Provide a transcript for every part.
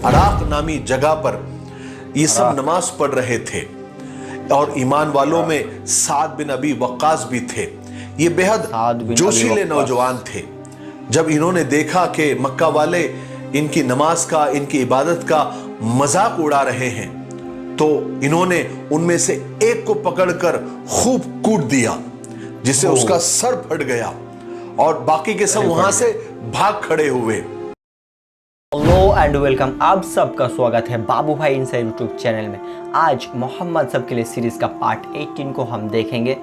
अराक नामी जगह पर ये सब नमाज पढ़ रहे थे और ईमान वालों में साद बिन अबी वक्कास भी थे। ये बेहद जोशीले नौजवान थे। जब इन्होंने देखा कि मक्का वाले इनकी नमाज का, इनकी इबादत का मजाक उड़ा रहे हैं, तो इन्होंने उनमें से एक को पकड़कर खूब कूट दिया, जिससे उसका सर फट गया और बाकी के सब वहां से भाग खड़े हुए। हेलो एंड वेलकम, आप सबका स्वागत है बाबू भाई इनसाइड यूट्यूब चैनल में। आज मोहम्मद सब के लिए सीरीज का पार्ट 18 को हम देखेंगे।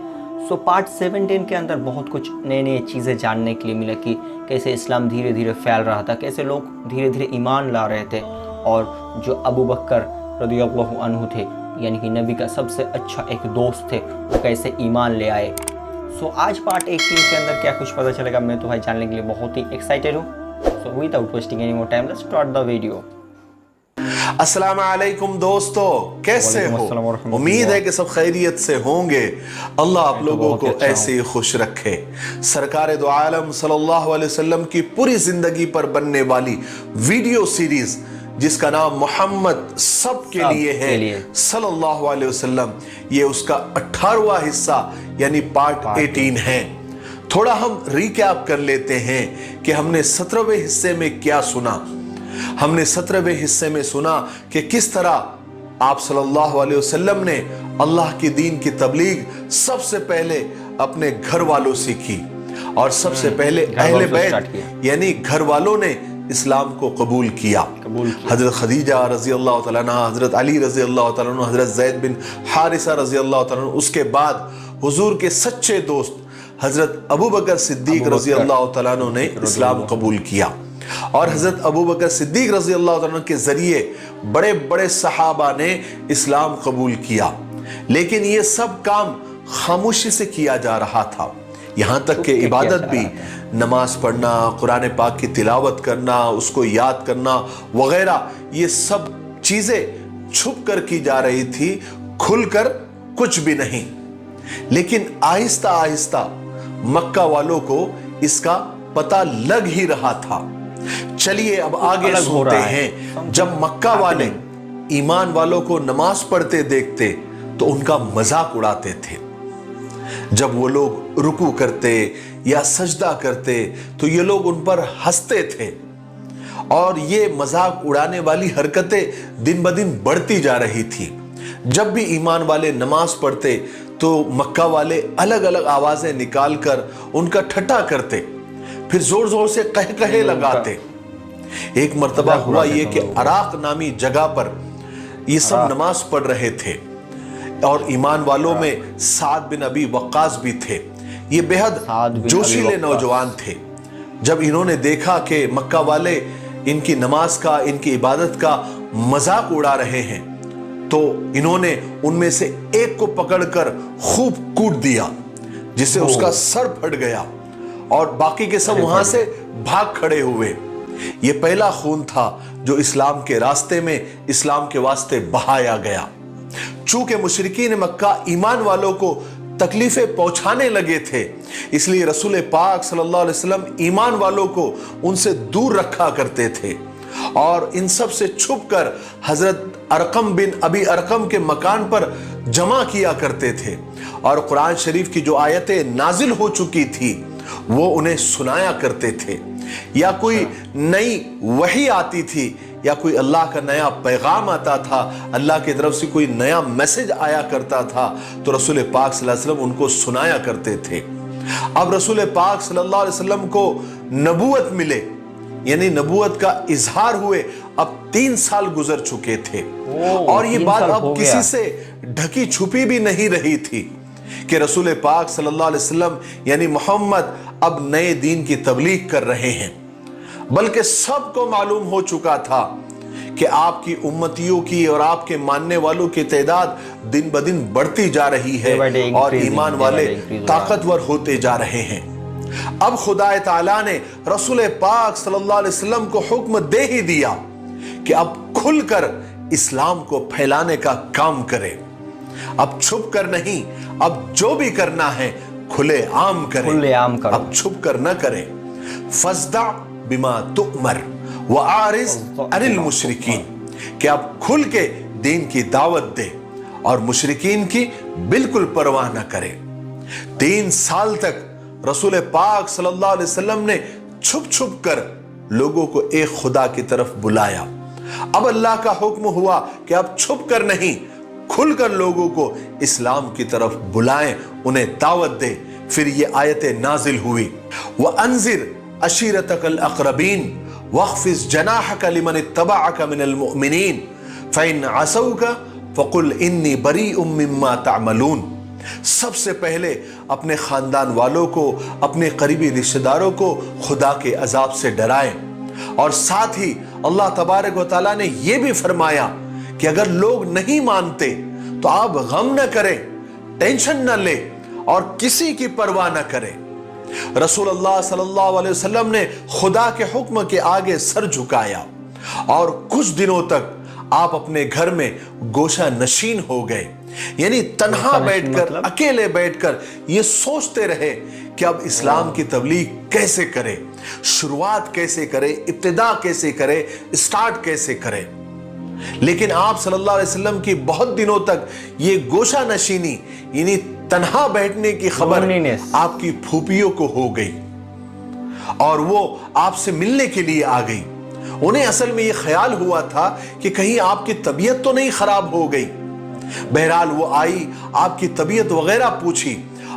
पार्ट 17 के अंदर बहुत कुछ नए नए चीज़ें जानने के लिए मिला कि कैसे इस्लाम धीरे धीरे फैल रहा था, कैसे लोग धीरे धीरे ईमान ला रहे थे, और जो अबू बकर रज़ियल्लाहु अन्हु थे, यानी कि नबी का सबसे अच्छा एक दोस्त थे, वो कैसे ईमान ले आए। आज पार्ट 18 के अंदर क्या कुछ पता चलेगा, मैं तो भाई जानने के लिए बहुत ही एक्साइटेड हूँ। Without wasting any more time, let's start the video. अस्सलाम वालेकुम दोस्तों, कैसे हो? उम्मीद है कि सब खैरियत से होंगे। अल्लाह आप लोगों को ऐसे ही खुश रखे। सरकार दो आलम सल्लल्लाहु अलैहि वसल्लम की पूरी जिंदगी पर बनने वाली वीडियो सीरीज जिसका नाम मोहम्मद सब के लिए है सल्लल्लाहु अलैहि वसल्लम, ये उसका 18वां हिस्सा यानी पार्ट 18 है। थोड़ा हम रिकैप कर लेते हैं कि हमने 17वें हिस्से में क्या सुना। हमने 17वें हिस्से में सुना कि किस तरह आप सल्लल्लाहु अलैहि वसल्लम ने अल्लाह की दीन की तबलीग सबसे पहले अपने घर वालों से की, और सबसे पहले अहले बैत यानी घर वालों ने इस्लाम को कबूल किया। हजरत खदीजा रजी अल्लाह तआला अन्हा, हजरत अली रजी अल्लाह तआला अन्हु, हजरत ज़ैद बिन हारिसा रजी अल्लाह तआला अन्हु, उसके बाद हुजूर के सच्चे दोस्त हजरत अबू बकर सिद्दीक रजी अल्लाह तआला अन्हु ने इस्लाम कबूल किया, और हजरत अबू बकर सिद्दीक रजी अल्लाह तआला अन्हु के जरिए बड़े बड़े सहाबा ने इस्लाम कबूल किया। लेकिन ये सब काम खामोशी से किया जा रहा था, यहाँ तक कि इबादत भी, नमाज पढ़ना, कुरान पाक की तिलावत करना, उसको याद करना वगैरह, ये सब चीजें छुप कर की जा रही थी, खुलकर कुछ भी नहीं। लेकिन आहिस्ता आहिस्ता मक्का वालों को इसका पता लग ही रहा था। चलिए अब आगे सुनते हैं। जब मक्का वाले ईमान वालों को नमाज पढ़ते देखते तो उनका मजाक उड़ाते थे। जब वो लोग रुकू करते या सजदा करते तो ये लोग उन पर हंसते थे, और ये मजाक उड़ाने वाली हरकतें दिन ब दिन बढ़ती जा रही थी। जब भी ईमान वाले नमाज पढ़ते तो मक्का वाले अलग अलग आवाजें निकालकर उनका ठट्ठा करते, फिर जोर जोर से कह कहे लगाते। एक मर्तबा हुआ ये कि अराक नामी जगह पर ये सब नमाज पढ़ रहे थे और ईमान वालों में साद बिन अबी वक्कास भी थे। ये बेहद जोशीले नौजवान थे। जब इन्होंने देखा कि मक्का वाले इनकी नमाज का, इनकी इबादत का मजाक उड़ा रहे हैं, तो इन्होंने उनमें से एक को पकड़कर खूब कूट दिया, जिससे उसका सर फट गया और बाकी के सब वहां से भाग खड़े हुए। ये पहला खून था जो इस्लाम के रास्ते में, इस्लाम के वास्ते बहाया गया। चूंकि मुशरिकीन मक्का ईमान वालों को तकलीफें पहुंचाने लगे थे, इसलिए रसूल पाक सल्लल्लाहु अलैहि वसल्लम ईमान वालों को उनसे दूर रखा करते थे, और इन सब से छुपकर हजरत अरकम बिन अबी अरकम के मकान पर जमा किया करते थे, और कुरान शरीफ की जो आयतें नाजिल हो चुकी थी वो उन्हें सुनाया करते थे, या कोई नई वही आती थी, या कोई अल्लाह का नया पैगाम आता था, अल्लाह की तरफ से कोई नया मैसेज आया करता था, तो रसूल पाक सल्लल्लाहु अलैहि वसल्लम उनको सुनाया करते थे। अब रसूल पाक सल्लल्लाहु अलैहि वसल्लम को नबूवत मिले, यानी नबूवत का इजहार हुए, अब 3 साल गुजर चुके थे, और ये बात अब किसी से ढकी छुपी भी नहीं रही थी कि रसूल पाक सल्लल्लाहु अलैहि वसल्लम यानी मोहम्मद अब नए दीन की तबलीग कर रहे हैं, बल्कि सबको मालूम हो चुका था कि आपकी उम्मतियों की और आपके मानने वालों की तादाद दिन ब दिन बढ़ती जा रही है, और ईमान वाले ताकतवर होते जा रहे हैं। अब खुदा ताला ने रसूल पाक सल्लल्लाहु अलैहि वसल्लम को हुक्म दे ही दिया कि अब खुलकर इस्लाम को फैलाने का काम करें। अब छुप कर नहीं, अब जो भी करना है खुले आम करें, अब छुप कर न करें। फस्दा बिमा तुअमर व आरिज अनिल मुशरिकीन, कि आप खुल के दीन की दावत दे और मुशरिकीन की बिल्कुल परवाह न करें। 3 साल तक रसूल पाक सल्लल्लाहु अलैहि वसल्लम ने छुप छुप कर लोगों को एक खुदा की तरफ बुलाया। अब अल्लाह का हुक्म हुआ कि आप छुप कर नहीं, खुलकर लोगों को इस्लाम की तरफ बुलाएं, उन्हें दावत दे। फिर ये आयतें नाजिल हुई, व अंजिर अशीरतकल अक़रबीन वख्फिज़ जनाहक लिमन इत्तबअक मिनल मुअमिनीन फ़इन असौका फ़कुल इन्नी बरीउम मिम्मा तअमलून। सबसे पहले अपने खानदान वालों को, अपने करीबी रिश्तेदारों को खुदा के अजाब से डराएं। और साथ ही अल्लाह तबारक व तआला ने यह भी फरमाया कि अगर लोग नहीं मानते तो आप गम न करें, टेंशन न ले और किसी की परवाह न करें। रसूलुल्लाह सल्लल्लाहु अलैहि वसल्लम ने खुदा के हुक्म के आगे सर झुकाया और कुछ दिनों तक आप अपने घर में गोशा नशीन हो गए, यानी तन्हा बैठकर, अकेले बैठकर ये सोचते रहे कि अब इस्लाम की तबलीग कैसे करें, शुरुआत कैसे करें, इब्तिदा कैसे करें, स्टार्ट कैसे करें। लेकिन आप सल्लल्लाहु अलैहि वसल्लम की बहुत दिनों तक ये गोशा नशीनी यानी तन्हा बैठने की खबर आपकी फूफियों को हो गई और वो आपसे मिलने के लिए आ गई। उन्हें असल में ये ख्याल हुआ था कि कहीं आपकी तबीयत तो नहीं खराब हो गई। बहरहाल वो आई, आपकी तबीयत वगैरह पूछी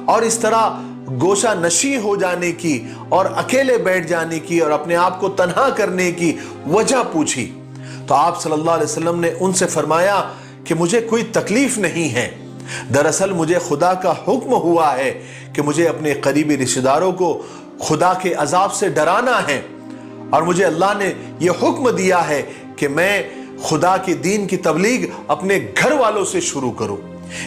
और इस तरह गोशा नशी हो जाने की और अकेले बैठ जाने की और अपने आप को तन्हा करने की वजह पूछी। तो आप सल्लल्लाहु अलैहि वसल्लम ने उनसे फरमाया कि मुझे कोई तकलीफ नहीं है, दरअसल मुझे खुदा का हुक्म हुआ है कि मुझे अपने करीबी रिश्तेदारों को खुदा के अजाब से डराना है और मुझे अल्लाह ने यह हुक्म दिया है कि मैं खुदा के दीन की तबलीग अपने घर वालों से शुरू करूं।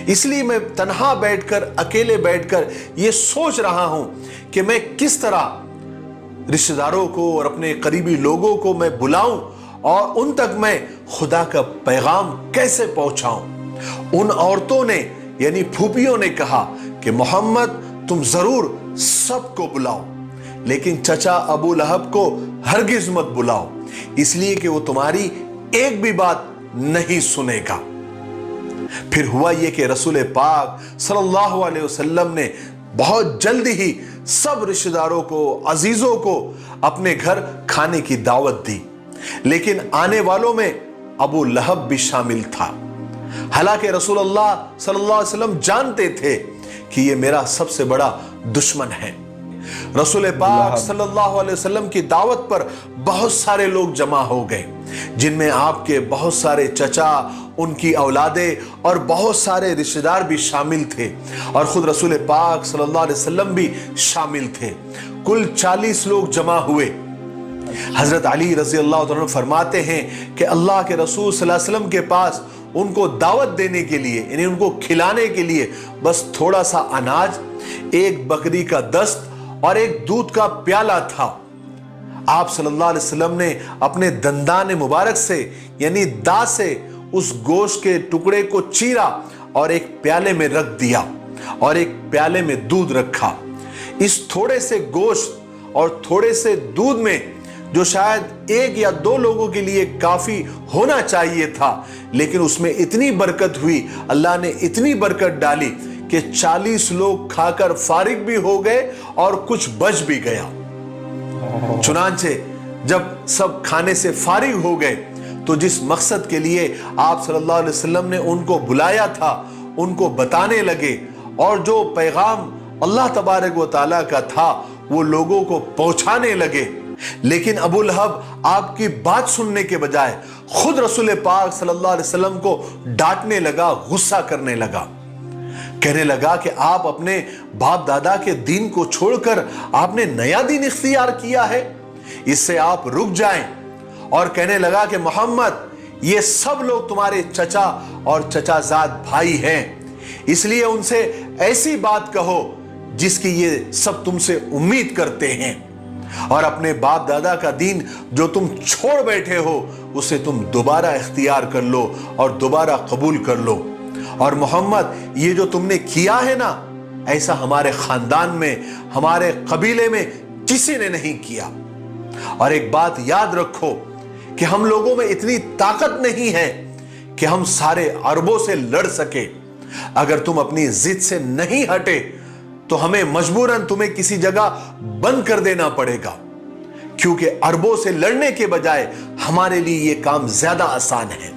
इसलिए मैं तन्हा बैठकर, अकेले बैठकर ये सोच रहा हूं कि मैं किस तरह रिश्तेदारों को और अपने करीबी लोगों को मैं बुलाऊं और उन तक मैं खुदा का पैगाम कैसे पहुंचाऊं। उन औरतों ने यानी फूफियों ने कहा कि मोहम्मद तुम जरूर सबको बुलाओ, लेकिन चचा अबू लहब को हरगिज मत बुलाओ, इसलिए कि वो तुम्हारी एक भी बात नहीं सुनेगा। फिर हुआ यह कि रसूल पाक सल्लल्लाहु अलैहि वसल्लम ने बहुत जल्दी ही सब रिश्तेदारों को, अजीजों को अपने घर खाने की दावत दी, लेकिन आने वालों में अबू लहब भी शामिल था। हालांकि रसूलुल्लाह सल्लल्लाहु अलैहि वसल्लम जानते थे कि यह मेरा सबसे बड़ा दुश्मन है। रसूल पाक सल्लल्लाहु अलैहि वसल्लम की दावत पर बहुत सारे लोग जमा हो गए, जिनमें आपके बहुत सारे चचा, उनकी औलादें और बहुत सारे रिश्तेदार भी शामिल थे और खुद रसूल पाक सल्लल्लाहु अलैहि वसल्लम भी शामिल थे। कुल 40 लोग जमा हुए। हजरत अली रजी अल्लाह तआला फरमाते हैं कि अल्लाह के रसूल सल्लल्लाहु अलैहि वसल्लम के पास उनको दावत देने के लिए, यानी उनको खिलाने के लिए बस थोड़ा सा अनाज, एक बकरी का दस्त और एक दूध का प्याला था। आप सल्लल्लाहु अलैहि वसल्लम ने अपने दंदान मुबारक से यानी दांत से उस गोश्त के टुकड़े को चीरा और एक प्याले में रख दिया और एक प्याले में दूध रखा। इस थोड़े से गोश्त और थोड़े से दूध में, जो शायद 1 या 2 लोगों के लिए काफी होना चाहिए था, लेकिन उसमें इतनी बरकत हुई, अल्लाह ने इतनी बरकत डाली कि 40 लोग खाकर फारिग भी हो गए और कुछ बच भी गया। चुनांचे जब सब खाने से फारिग हो गए तो जिस मकसद के लिए आप सल्लल्लाहु अलैहि वसल्लम ने उनको बुलाया था उनको बताने लगे और जो पैगाम अल्लाह तबारक व तआला का था वो लोगों को पहुंचाने लगे। लेकिन अबू लहब आपकी बात सुनने के बजाय खुद रसूल पाक सल्लल्लाहु अलैहि वसल्लम को डांटने लगा, गुस्सा करने लगा, कहने लगा कि आप अपने बाप दादा के दीन को छोड़कर आपने नया दीन इख्तियार किया है, इससे आप रुक जाएं। और कहने लगा कि मोहम्मद ये सब लोग तुम्हारे चचा और चचाजाद भाई हैं, इसलिए उनसे ऐसी बात कहो जिसकी ये सब तुमसे उम्मीद करते हैं और अपने बाप दादा का दीन जो तुम छोड़ बैठे हो उसे तुम दोबारा इख्तियार कर लो और दोबारा कबूल कर लो। और मोहम्मद ये जो तुमने किया है ना, ऐसा हमारे खानदान में, हमारे कबीले में किसी ने नहीं किया। और एक बात याद रखो कि हम लोगों में इतनी ताकत नहीं है कि हम सारे अरबों से लड़ सके। अगर तुम अपनी जिद से नहीं हटे तो हमें मजबूरन तुम्हें किसी जगह बंद कर देना पड़ेगा, क्योंकि अरबों से लड़ने के बजाय हमारे लिए यह काम ज्यादा आसान है।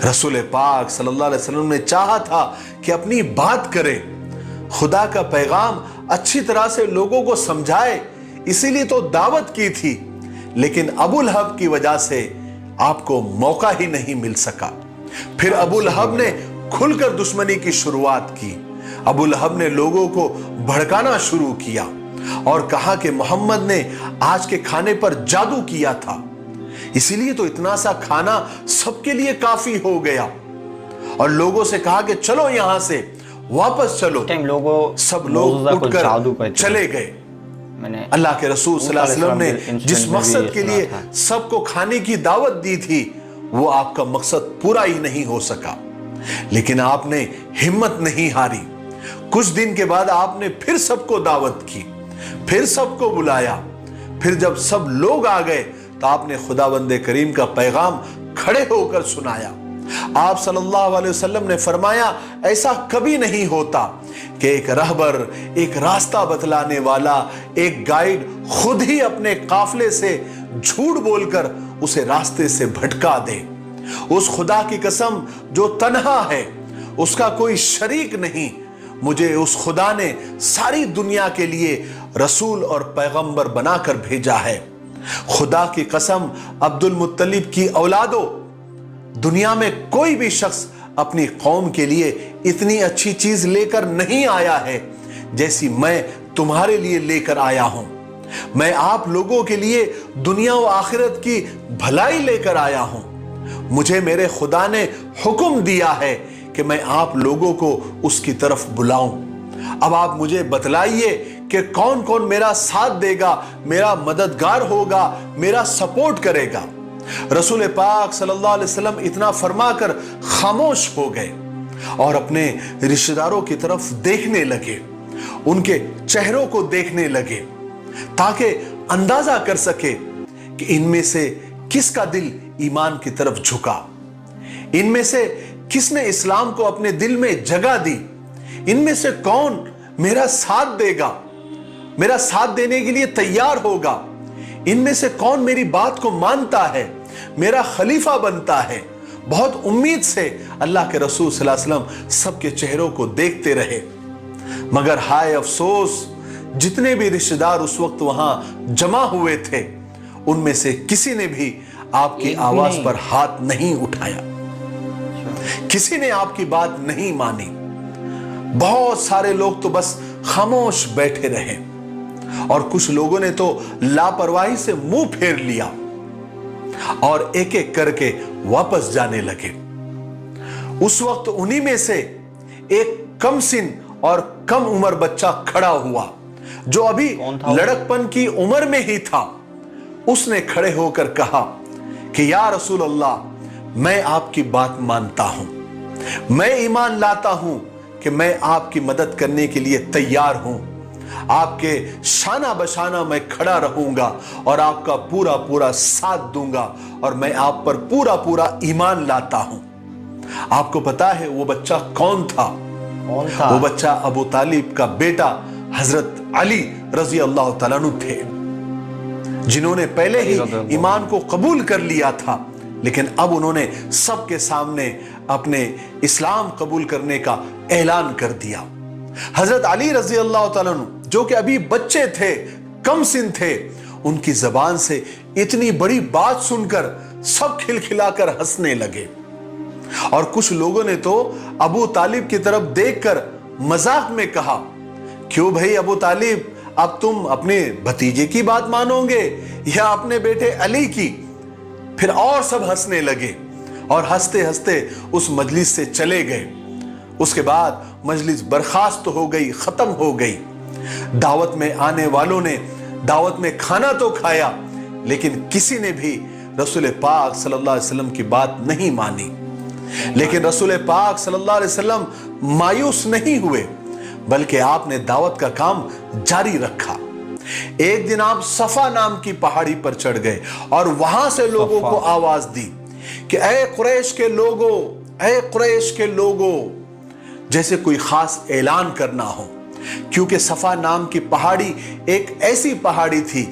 रसूल पाक सल्लल्लाहु अलैहि वसल्लम ने चाहा था कि अपनी बात करे, खुदा का पैगाम अच्छी तरह से लोगों को समझाए, इसीलिए तो दावत की थी। लेकिन अबू लहब की वजह से आपको मौका ही नहीं मिल सका। फिर अबू लहब ने खुलकर दुश्मनी की शुरुआत की। अबू लहब ने लोगों को भड़काना शुरू किया और कहा कि मोहम्मद ने आज के खाने पर जादू किया था, इसीलिए तो इतना सा खाना सबके लिए काफी हो गया। और लोगों से कहा कि चलो यहां से वापस चलो। सब लोग उठकर चले गए। अल्लाह के रसूल सल्लल्लाहु अलैहि वसल्लम ने जिस मकसद के लिए सबको खाने की दावत दी थी, वो आपका मकसद पूरा ही नहीं हो सका। लेकिन आपने हिम्मत नहीं हारी। कुछ दिन के बाद आपने फिर सबको दावत की, फिर सबको बुलाया। फिर जब सब लोग आ गए तो आपने खुदावंदे करीम का पैगाम खड़े होकर सुनाया। आप सल्लल्लाहु अलैहि वसल्लम ने फरमाया, ऐसा कभी नहीं होता कि एक रहबर, एक रास्ता बतलाने वाला, एक गाइड खुद ही अपने काफिले से झूठ बोलकर उसे रास्ते से भटका दे। उस खुदा की कसम जो तन्हा है, उसका कोई शरीक नहीं, मुझे उस खुदा ने सारी दुनिया के लिए रसूल और पैगंबर बनाकर भेजा है। खुदा की कसम, अब्दुल मुत्तलिब की औलादो, दुनिया में कोई भी शख्स अपनी कौम के लिए इतनी अच्छी चीज लेकर नहीं आया है जैसी मैं तुम्हारे लिए लेकर आया हूं। मैं आप लोगों के लिए दुनिया और आखिरत की भलाई लेकर आया हूं। मुझे मेरे खुदा ने हुक्म दिया है कि मैं आप लोगों को उसकी तरफ बुलाऊं। अब आप मुझे बतलाइए कि कौन कौन मेरा साथ देगा, मेरा मददगार होगा, मेरा सपोर्ट करेगा। रसूल पाक सल्लल्लाहु अलैहि वसल्लम इतना फरमाकर खामोश हो गए और अपने रिश्तेदारों की तरफ देखने लगे, उनके चेहरों को देखने लगे, ताकि अंदाजा कर सके कि इनमें से किसका दिल ईमान की तरफ झुका, इनमें से किसने इस्लाम को अपने दिल में जगह दी, इनमें से कौन मेरा साथ देगा, मेरा साथ देने के लिए तैयार होगा, इनमें से कौन मेरी बात को मानता है, मेरा खलीफा बनता है। बहुत उम्मीद से अल्लाह के रसूल सल्लल्लाहु अलैहि वसल्लम सबके चेहरों को देखते रहे। मगर हाय अफसोस, जितने भी रिश्तेदार उस वक्त वहां जमा हुए थे, उनमें से किसी ने भी आपकी आवाज पर हाथ नहीं उठाया, किसी ने आपकी बात नहीं मानी। बहुत सारे लोग तो बस खामोश बैठे रहे और कुछ लोगों ने तो लापरवाही से मुंह फेर लिया और एक एक करके वापस जाने लगे। उस वक्त उन्हीं में से एक कम सिन और कम उम्र बच्चा खड़ा हुआ, जो अभी लड़कपन की उम्र में ही था। उसने खड़े होकर कहा कि या रसूल अल्लाह, मैं आपकी बात मानता हूं, मैं ईमान लाता हूं कि मैं आपकी मदद करने के लिए तैयार हूं। आपके शाना बशाना मैं खड़ा रहूंगा और आपका पूरा पूरा साथ दूंगा और मैं आप पर पूरा पूरा ईमान लाता हूं। आपको पता है वो बच्चा कौन था? वो बच्चा अबू तालिब का बेटा हजरत अली रजी अल्लाह तआला अन्हु थे, जिन्होंने पहले ही ईमान को कबूल कर लिया था, लेकिन अब उन्होंने सबके सामने अपने इस्लाम कबूल करने का ऐलान कर दिया। हजरत अली रजी अल्लाह तआला अन्हु, जो कि अभी बच्चे थे, कम सिन थे, उनकी जबान से इतनी बड़ी बात सुनकर सब खिलखिलाकर हंसने लगे। और कुछ लोगों ने तो अबू तालिब की तरफ देखकर मजाक में कहा, क्यों भाई अबू तालिब, अब तुम अपने भतीजे की बात मानोगे या अपने बेटे अली की? फिर और सब हंसने लगे और हंसते हंसते उस मजलिस से चले गए। उसके बाद मजलिस बर्खास्त हो गई, खत्म हो गई। दावत में आने वालों ने दावत में खाना तो खाया, लेकिन किसी ने भी रसूल पाक सल्लल्लाहु अलैहि वसल्लम की बात नहीं मानी। लेकिन रसूल पाक सल्लल्लाहु अलैहि वसल्लम मायूस नहीं हुए, बल्कि आपने दावत का काम जारी रखा। एक दिन आप सफा नाम की पहाड़ी पर चढ़ गए और वहां से लोगों को आवाज दी कि ऐ कुरैश के लोगों, ऐ कुरैश के लोगों, जैसे कोई खास ऐलान करना हो। क्योंकि सफा नाम की पहाड़ी एक ऐसी पहाड़ी थी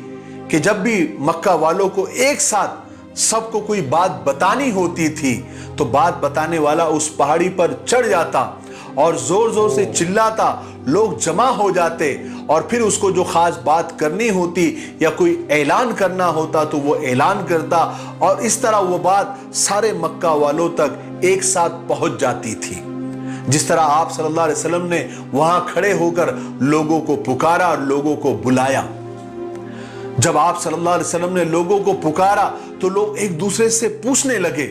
कि जब भी मक्का वालों को एक साथ सबको कोई बात बतानी होती थी तो बात बताने वाला उस पहाड़ी पर चढ़ जाता और जोर जोर से चिल्लाता, लोग जमा हो जाते और फिर उसको जो खास बात करनी होती या कोई ऐलान करना होता तो वो ऐलान करता और इस तरह वो बात सारे मक्का वालों तक एक साथ पहुंच जाती थी। जिस तरह आप सल्लल्लाहु अलैहि वसल्लम ने वहां खड़े होकर लोगों को पुकारा और लोगों को बुलाया। जब आप सल्लल्लाहु अलैहि वसल्लम ने लोगों को पुकारा तो लोग एक दूसरे से पूछने लगे,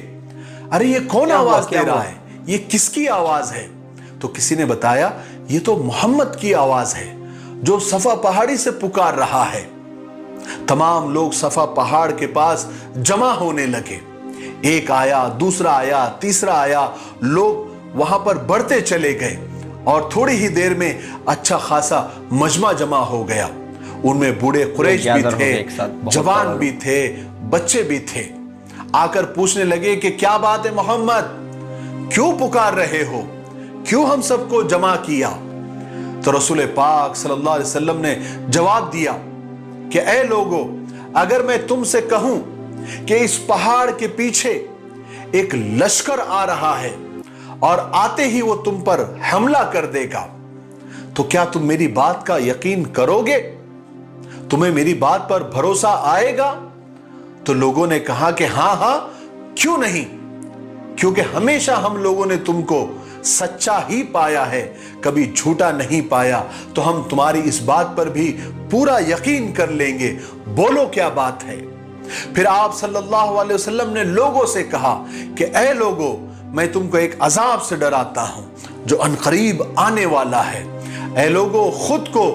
अरे ये कौन आवाज दे रहा है, ये किसकी आवाज है? तो किसी ने बताया ये तो मोहम्मद की आवाज है जो सफा पहाड़ी से पुकार रहा है। तमाम लोग सफा पहाड़ के पास जमा होने लगे। एक आया, दूसरा आया, तीसरा आया, लोग वहां पर बढ़ते चले गए और थोड़ी ही देर में अच्छा खासा मजमा जमा हो गया। उनमें बूढ़े कुरैश भी थे, जवान भी थे, बच्चे भी थे। आकर पूछने लगे कि क्या बात है मोहम्मद, क्यों पुकार रहे हो, क्यों हम सबको जमा किया? तो रसूल पाक सल्लल्लाहु अलैहि वसल्लम ने जवाब दिया कि ऐ लोगों, अगर मैं तुमसे कहूं कि इस पहाड़ के पीछे एक लश्कर आ रहा है और आते ही वो तुम पर हमला कर देगा तो क्या तुम मेरी बात का यकीन करोगे? तुम्हें मेरी बात पर भरोसा आएगा? तो लोगों ने कहा कि हां हां, क्यों नहीं, क्योंकि हमेशा हम लोगों ने तुमको सच्चा ही पाया है, कभी झूठा नहीं पाया, तो हम तुम्हारी इस बात पर भी पूरा यकीन कर लेंगे, बोलो क्या बात है? फिर आप सल्लल्लाहु अलैहि वसल्लम ने लोगों से कहा कि ऐ लोगों, मैं तुमको एक अजाब से डराता हूं जो अनकरीब आने वाला है। ऐ लोगों, खुद को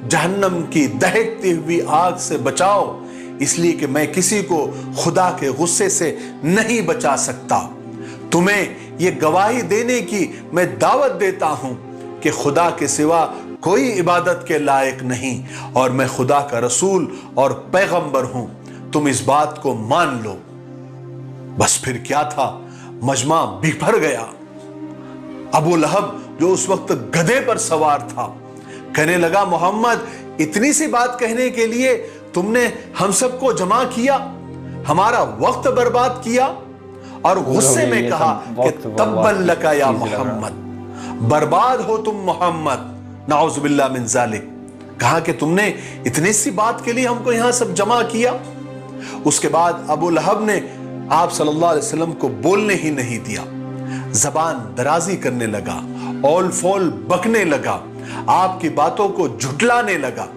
जहन्नम की दहकती हुई आग से बचाओ, इसलिए कि मैं किसी को खुदा के गुस्से से नहीं बचा सकता। तुम्हें यह गवाही देने की मैं दावत देता हूं कि खुदा के सिवा कोई इबादत के लायक नहीं और मैं खुदा का रसूल और पैगंबर हूं, तुम इस बात को मान लो। बस फिर क्या था, मजमा बिखर गया। अबू लहब जो उस वक्त गधे पर सवार था कहने लगा, मोहम्मद, इतनी सी बात कहने के लिए तुमने हम सबको जमा किया, हमारा वक्त बर्बाद किया? और गुस्से में कहा कि तब्बन लका या मोहम्मद, बर्बाद हो तुम मोहम्मद, नाउज़ु बिल्लाह मिन ज़ालिक। कहा कि तुमने इतनी सी बात के लिए हमको यहां सब जमा किया। उसके बाद अबू लहब ने आप सल्लल्लाहु अलैहि वसल्लम को बोलने ही नहीं दिया, जबान दराजी करने लगा, औल फौल बकने लगा, आपकी बातों को झुटलाने लगा।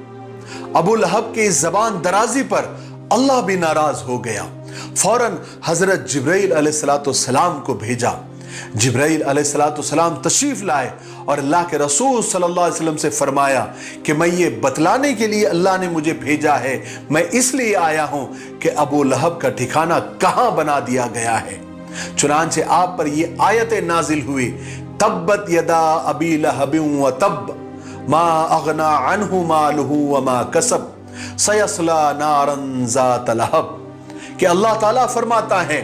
अबू लहब की इस जबान दराजी पर अल्लाह भी नाराज हो गया। फौरन हजरत जिब्राइल अलैहिस्सलाम को भेजा। जिब्राइल अलैहिस्सलाम तशरीफ लाए और अल्लाह के रसूल सल्लल्लाहु अलैहि वसल्लम से फरमाया कि मैं ये बतलाने के लिए अल्लाह ने मुझे भेजा है, मैं इसलिए आया हूं कि अबू लहब का ठिकाना कहां बना दिया गया है। चुनांचे आप पर ये आयतें नाजिल हुई, तब्बत यदा अबी लहबिन व तब मा अगना अन्हु मालुहु व मा कसब सयस्ला नारन ज़ात लहब। कि अल्लाह ताला फरमाता है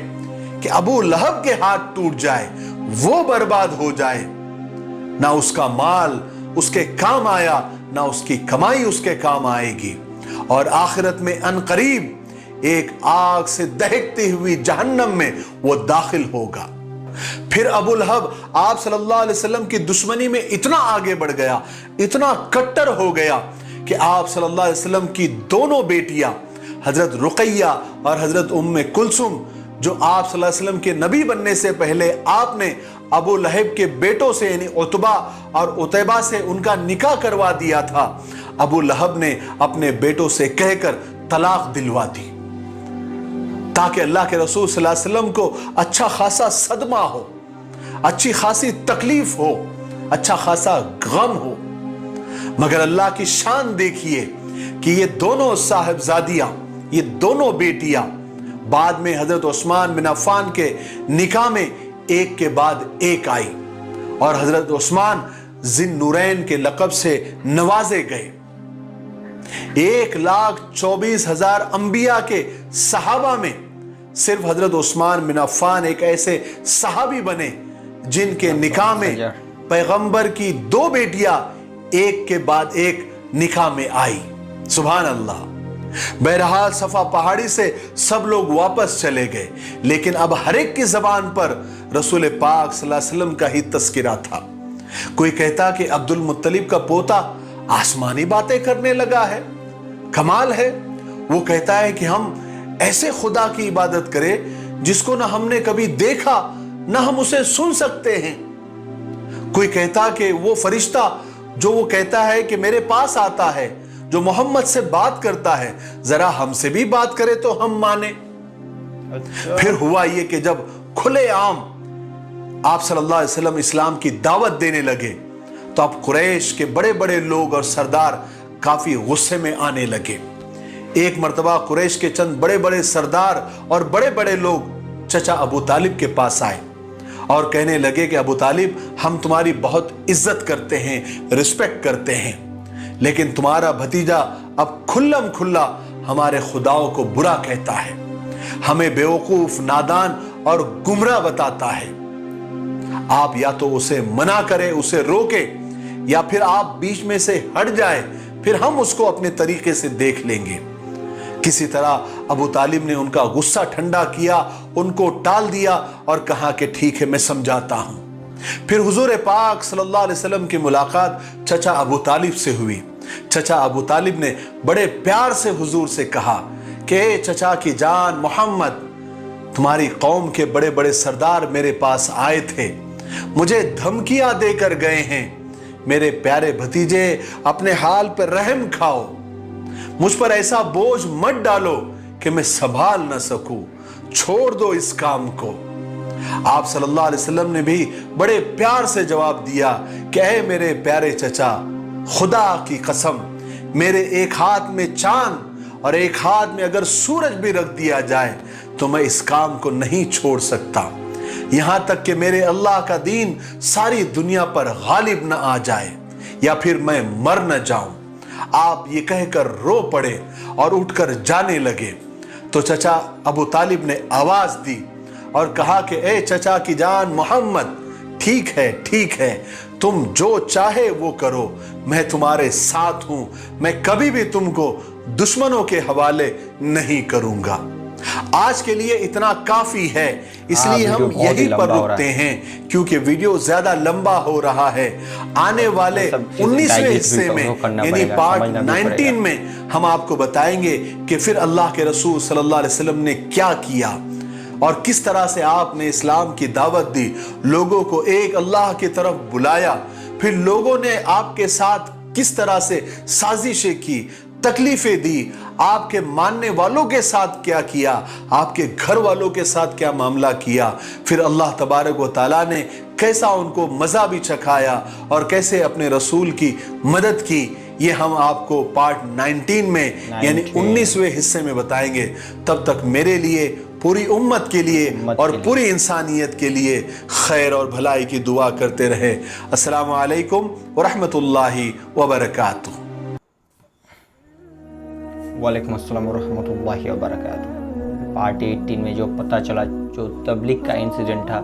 कि अबू लहब के हाथ टूट जाए, वो बर्बाद हो जाए, ना उसका माल उसके काम आया, ना उसकी कमाई उसके काम आएगी, और आखिरत में अनकरीब एक आग से दहकती हुई जहन्नम में वो दाखिल होगा। फिर अबू लहब आप सल्लल्लाहु अलैहि वसल्लम की दुश्मनी में इतना आगे बढ़ गया, इतना कट्टर हो गया कि आप सल्लल्लाहु अलैहि वसल्लम की दोनों बेटियां हजरत रुकैया और हजरत उम्मे कुलसुम, जो आप सल्लल्लाहु अलैहि वसल्लम के नबी बनने से पहले आपने अबू लहब के बेटों से यानी उतबा और उतैबा से उनका निकाह करवा दिया था, अबू लहब ने अपने बेटों से कहकर तलाक दिलवा दी ताकि अल्लाह के रसूल सल्लल्लाहु अलैहि वसल्लम को अच्छा खासा सदमा हो, अच्छी खासी तकलीफ हो, अच्छा खासा गम हो। मगर अल्लाह की शान देखिए कि ये दोनों साहिबजादियां, ये दोनों बेटियां बाद में हजरत उस्मान बिन अफ़्फ़ान के निकाह में एक के बाद एक आई और हजरत उस्मान जिन नूरैन के लक़ब से नवाजे गए। 1,24,000 अंबिया के सहाबा में सिर्फ हजरत उस्मान बिन अफ़्फ़ान एक ऐसे सहाबी बने जिनके निकाह में पैगंबर की 2 बेटियां एक के बाद एक निकाह में आई। सुभान अल्लाह। बहरहाल सफा पहाड़ी से सब लोग वापस चले गए, लेकिन अब हर एक की जबान पर रसूल पाक सल्लल्लाहु अलैहि वसल्लम का ही तस्करा था। कोई कहता कि अब्दुल मुत्तलिब का पोता आसमानी बातें करने लगा है, कमाल है। वो कहता है कि हम ऐसे खुदा की इबादत करें जिसको ना हमने कभी देखा ना हम उसे सुन सकते हैं। कोई कहता कि वो फरिश्ता जो वो कहता है कि मेरे पास आता है, जो मोहम्मद से बात करता है, जरा हमसे भी बात करे तो हम माने। फिर हुआ ये कि जब खुलेआम आप सल्लल्लाहु अलैहि वसल्लम इस्लाम की दावत देने लगे तो अब कुरैश के बड़े बड़े लोग और सरदार काफी गुस्से में आने लगे। एक मर्तबा कुरैश के चंद बड़े बड़े सरदार और बड़े बड़े लोग चचा अबू तालिब के पास आए और कहने लगे कि अबू तालिब, हम तुम्हारी बहुत इज्जत करते हैं, रिस्पेक्ट करते हैं, लेकिन तुम्हारा भतीजा अब खुल्लम खुल्ला हमारे खुदाओं को बुरा कहता है, हमें बेवकूफ, नादान और गुमराह बताता है। आप या तो उसे मना करें, उसे रोके, या फिर आप बीच में से हट जाए, फिर हम उसको अपने तरीके से देख लेंगे। किसी तरह अबू तालिब ने उनका गुस्सा ठंडा किया, उनको टाल दिया और कहा कि ठीक है, मैं समझाता हूं। फिर हुजूर पाक सल्लल्लाहु अलैहि वसल्लम की मुलाकात चचा अबू तालिब से हुई। चचा अबू तालिब ने बड़े प्यार से हुजूर से कहा कि चचा की जान मोहम्मद, तुम्हारी कौम के बड़े बड़े सरदार मेरे पास आए थे, मुझे धमकियां देकर गए हैं। मेरे प्यारे भतीजे, अपने हाल पर रहम खाओ, मुझ पर ऐसा बोझ मत डालो कि मैं संभाल न सकूं, छोड़ दो इस काम को। आप सल्लल्लाहु अलैहि वसल्लम ने भी बड़े प्यार से जवाब दिया कि ऐ मेरे प्यारे चचा, खुदा की कसम, मेरे एक हाथ में चांद और एक हाथ में अगर सूरज भी रख दिया जाए तो मैं इस काम को नहीं छोड़ सकता, यहां तक कि मेरे अल्लाह का दीन सारी दुनिया पर गालिब न आ जाए या फिर मैं मर न जाऊं। आप ये कहकर रो पड़े और उठकर जाने लगे तो चचा अबू तालिब ने आवाज दी और कहा कि ए चचा की जान मोहम्मद, ठीक है, तुम जो चाहे वो करो, मैं तुम्हारे साथ हूं, मैं कभी भी तुमको दुश्मनों के हवाले नहीं करूंगा। आज के लिए इतना काफी है, इसलिए हम यहीं पर रुकते हैं क्योंकि वीडियो ज्यादा लंबा हो रहा है। आने वाले 19वें हिस्से में यानी पार्ट 19 में हम आपको बताएंगे कि फिर अल्लाह के रसूल सल्लल्लाहु अलैहि वसल्लम ने क्या किया और किस तरह से आपने इस्लाम की दावत दी, लोगों को एक अल्लाह की तरफ बुलाया, फिर लोगों ने आपके साथ किस तरह से साजिशें की, तकलीफें दी, आपके मानने वालों के साथ क्या किया, आपके घर वालों के साथ क्या मामला किया, फिर अल्लाह तबारक व तआला ने कैसा उनको मज़ा भी चखाया और कैसे अपने रसूल की मदद की, ये हम आपको पार्ट 19 में यानी 19वें हिस्से में बताएंगे। तब तक मेरे लिए, पूरी उम्मत के लिए और पूरी इंसानियत के लिए खैर और भलाई की दुआ करते रहे। अस्सलामु अलैकुम व रहमतुल्लाहि व बरकातुहू। वालेकुम अस्सलाम व रहमतुल्लाहि व बरकातुहू। पार्ट 18 में जो पता चला, जो तबलीग का इंसिडेंट था,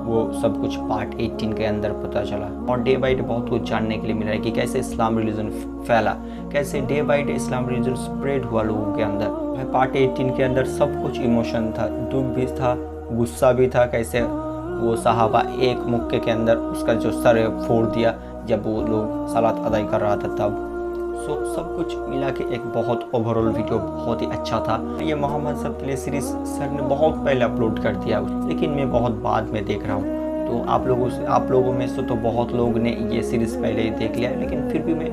वो सब कुछ पार्ट 18 के अंदर पता चला और डे बाई डे बहुत कुछ जानने के लिए मिल रहा है कि कैसे इस्लाम रिलीजन फैला, कैसे day by day Islam religion spread हुआ लोगों के अंदर। पार्ट 18 के अंदर सब कुछ इमोशन था, दुख भी था, गुस्सा भी था, कैसे वो सहाबा एक मुक्के के अंदर उसका जो सर फोड़ दिया जब वो लोग सलात अदा कर रहा था तब। सो सब कुछ मिला के एक बहुत ओवरऑल वीडियो बहुत ही अच्छा था। ये मोहम्मद सब के लिए सीरीज़ सर ने बहुत पहले अपलोड कर दिया, लेकिन मैं बहुत बाद में देख रहा हूँ। तो आप लोगों में से तो बहुत लोग ने ये सीरीज़ पहले ही देख लिया, लेकिन फिर भी मैं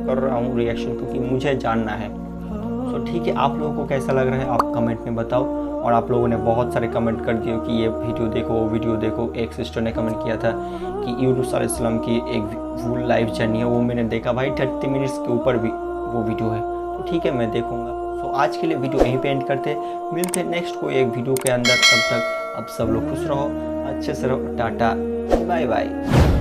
कर रहा हूँ रिएक्शन क्योंकि मुझे जानना है। तो ठीक है, आप लोगों को कैसा लग रहा है आप कमेंट में बताओ। और आप लोगों ने बहुत सारे कमेंट कर दिए कि ये वीडियो देखो, वो वीडियो देखो। एक सिस्टर ने कमेंट किया था कि यूनुस अलैहिस्सलाम की एक फुल लाइफ जर्नी है, वो मैंने देखा भाई 30 मिनट्स के ऊपर भी वो वीडियो है। तो ठीक है, मैं देखूँगा। सो आज के लिए वीडियो यहीं पे एंड करते, मिलते हैं नेक्स्ट कोई एक वीडियो के अंदर। तब तक अब सब लोग खुश रहो, अच्छे से रहो, टाटा बाय बाय।